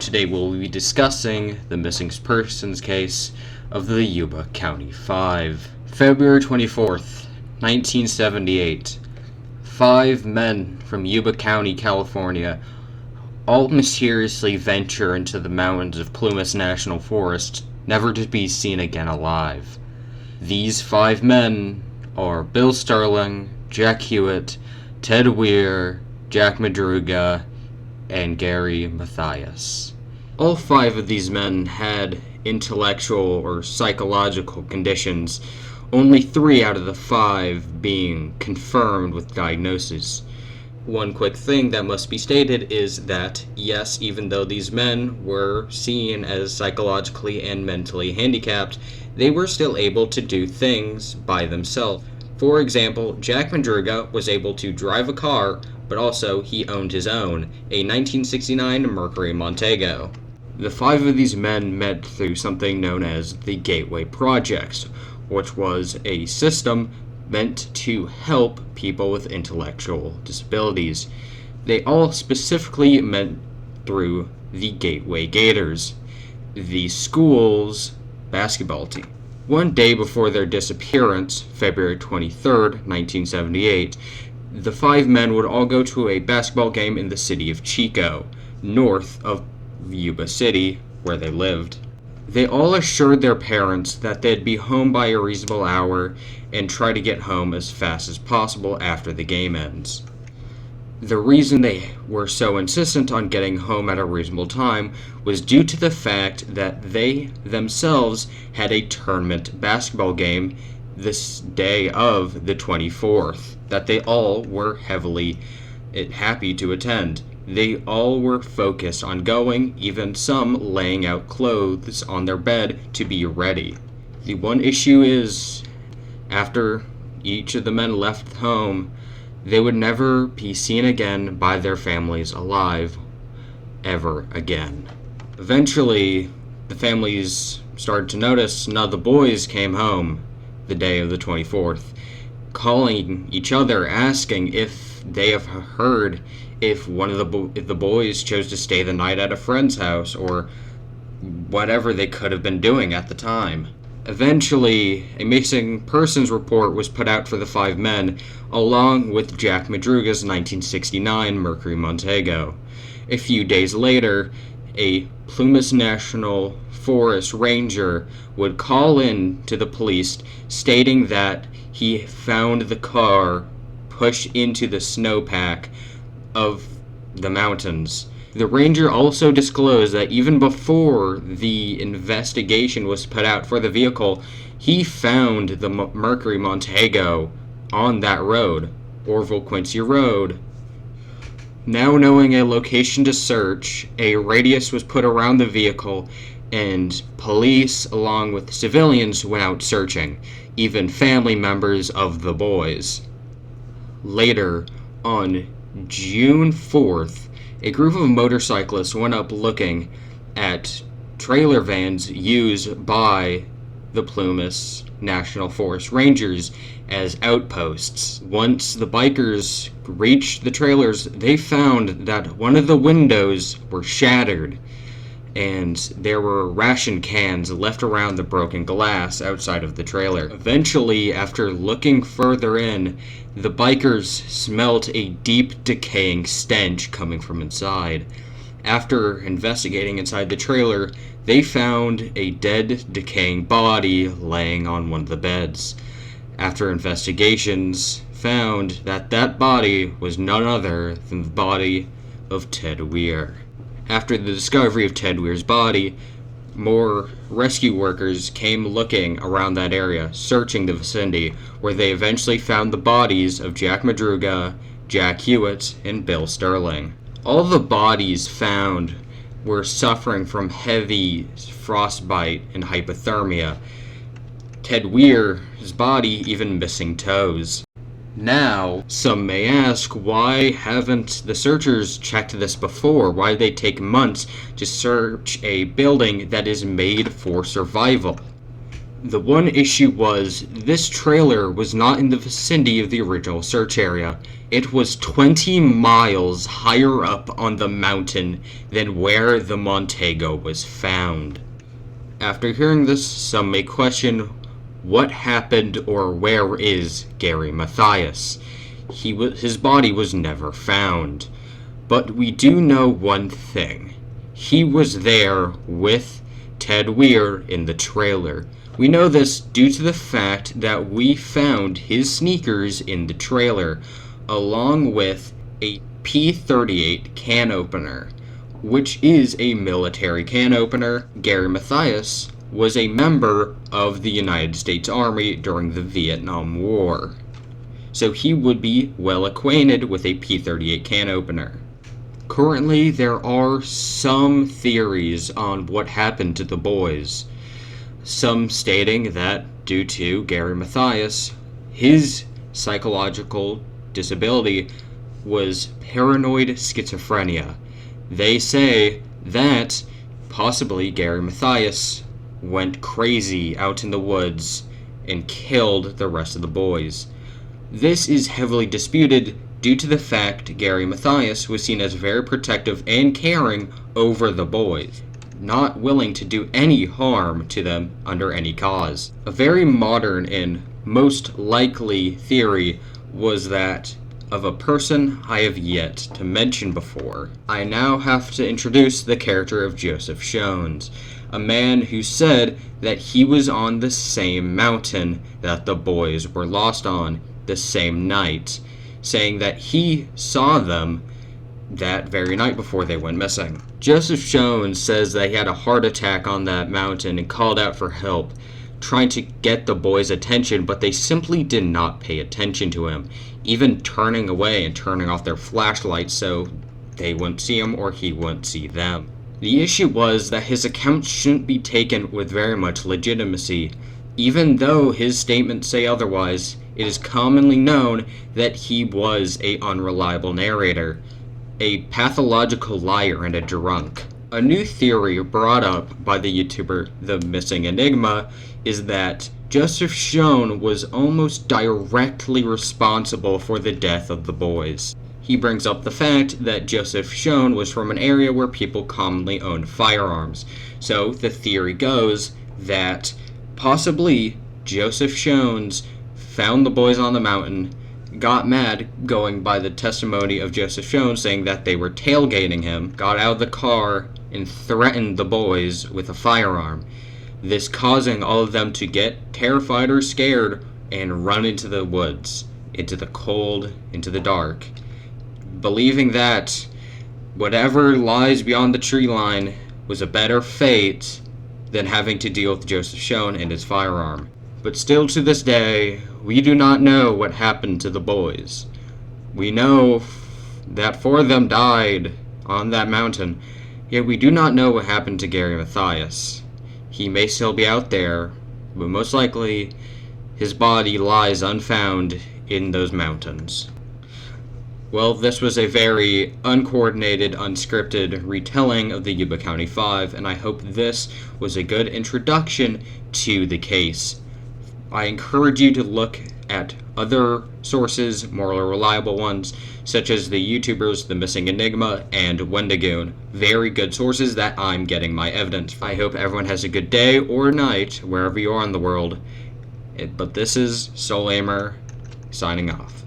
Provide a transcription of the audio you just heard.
Today we'll be discussing the missing persons case of the Yuba County Five. February 24th, 1978. 5 men from Yuba County, California, all mysteriously venture into the mountains of Plumas National Forest, never to be seen again alive. These 5 men are Bill Sterling, Jack Hewitt, Ted Weir, Jack Madruga, and Gary Mathias. All 5 of these men had intellectual or psychological conditions, only 3 out of the 5 being confirmed with diagnosis. One quick thing that must be stated is that, yes, even though these men were seen as psychologically and mentally handicapped, they were still able to do things by themselves. For example, Jack Madruga was able to drive a car, but also he owned his own, a 1969 Mercury Montego. The 5 of these men met through something known as the Gateway Project, which was a system meant to help people with intellectual disabilities. They all specifically met through the Gateway Gators, the school's basketball team. One day before their disappearance, February 23rd, 1978, the 5 men would all go to a basketball game in the city of Chico, north of Yuba City, where they lived. They all assured their parents that they'd be home by a reasonable hour and try to get home as fast as possible after the game ends. The reason they were so insistent on getting home at a reasonable time was due to the fact that they themselves had a tournament basketball game this day of the 24th that they all were heavily happy to attend. They all were focused on going, even some laying out clothes on their bed to be ready. The one issue is, after each of the men left home, they would never be seen again by their families alive, ever again. Eventually, the families started to notice none of the boys came home the day of the 24th, calling each other, asking if they have heard if one of the boys chose to stay the night at a friend's house or whatever they could have been doing at the time. Eventually, a missing persons report was put out for the 5 men, along with Jack Madruga's 1969 Mercury Montego. A few days later, a Plumas National Forest ranger would call in to the police stating that he found the car pushed into the snowpack of the mountains. The ranger also disclosed that even before the investigation was put out for the vehicle, he found the Mercury Montego on that road, Orville Quincy Road. Now knowing a location to search, a radius was put around the vehicle, and police, along with civilians, went out searching, even family members of the boys. Later, on June 4th, a group of motorcyclists went up looking at trailer vans used by the Plumas National Forest Rangers as outposts. Once the bikers reached the trailers, they found that one of the windows were shattered, and there were ration cans left around the broken glass outside of the trailer. Eventually, after looking further in, the bikers smelt a deep decaying stench coming from inside. After investigating inside the trailer, they found a dead, decaying body laying on one of the beds. After investigations, found that that body was none other than the body of Ted Weir. After the discovery of Ted Weir's body, more rescue workers came looking around that area, searching the vicinity, where they eventually found the bodies of Jack Madruga, Jack Hewitt, and Bill Sterling. All the bodies found were suffering from heavy frostbite and hypothermia. Ted Weir's body even missing toes. Now, some may ask, why haven't the searchers checked this before? Why did they take months to search a building that is made for survival? The one issue was this trailer was not in the vicinity of the original search area. It was 20 miles higher up on the mountain than where the Montego was found. After hearing this, some may question what happened or where is Gary Mathias. His body was never found. But we do know one thing. He was there with Ted Weir in the trailer. We know this due to the fact that we found his sneakers in the trailer, along with a P-38 can opener, which is a military can opener. Gary Mathias was a member of the United States Army during the Vietnam War, so he would be well acquainted with a P-38 can opener. Currently, there are some theories on what happened to the boys. Some stating that due to Gary Mathias, his psychological disability was paranoid schizophrenia. They say that possibly Gary Mathias went crazy out in the woods and killed the rest of the boys. This is heavily disputed due to the fact Gary Mathias was seen as very protective and caring over the boys, not willing to do any harm to them under any cause. A very modern and most likely theory was that of a person I have yet to mention before. I now have to introduce the character of Joseph Shones, a man who said that he was on the same mountain that the boys were lost on the same night, saying that he saw them that very night before they went missing. Joseph Shones says that he had a heart attack on that mountain and called out for help, trying to get the boys' attention, but they simply did not pay attention to him, even turning away and turning off their flashlights so they wouldn't see him or he wouldn't see them. The issue was that his account shouldn't be taken with very much legitimacy. Even though his statements say otherwise, it is commonly known that he was an unreliable narrator, a pathological liar, and a drunk. A new theory brought up by the YouTuber The Missing Enigma is that Joseph Shones was almost directly responsible for the death of the boys. He brings up the fact that Joseph Shones was from an area where people commonly owned firearms, so the theory goes that possibly Joseph Shones found the boys on the mountain, got mad going by the testimony of Joseph Shones saying that they were tailgating him, got out of the car and threatened the boys with a firearm, this causing all of them to get terrified or scared and run into the woods, into the cold, into the dark, believing that whatever lies beyond the tree line was a better fate than having to deal with Joseph Shones and his firearm. But still to this day, we do not know what happened to the boys. We know that 4 of them died on that mountain, yet we do not know what happened to Gary Mathias. He may still be out there, but most likely his body lies unfound in those mountains. Well, this was a very uncoordinated, unscripted retelling of the Yuba County 5, and I hope this was a good introduction to the case. I encourage you to look at other sources, more reliable ones, such as the YouTubers The Missing Enigma and Wendigoon. Very good sources that I'm getting my evidence. I hope everyone has a good day or night, wherever you are in the world. But this is Soul Aimer, signing off.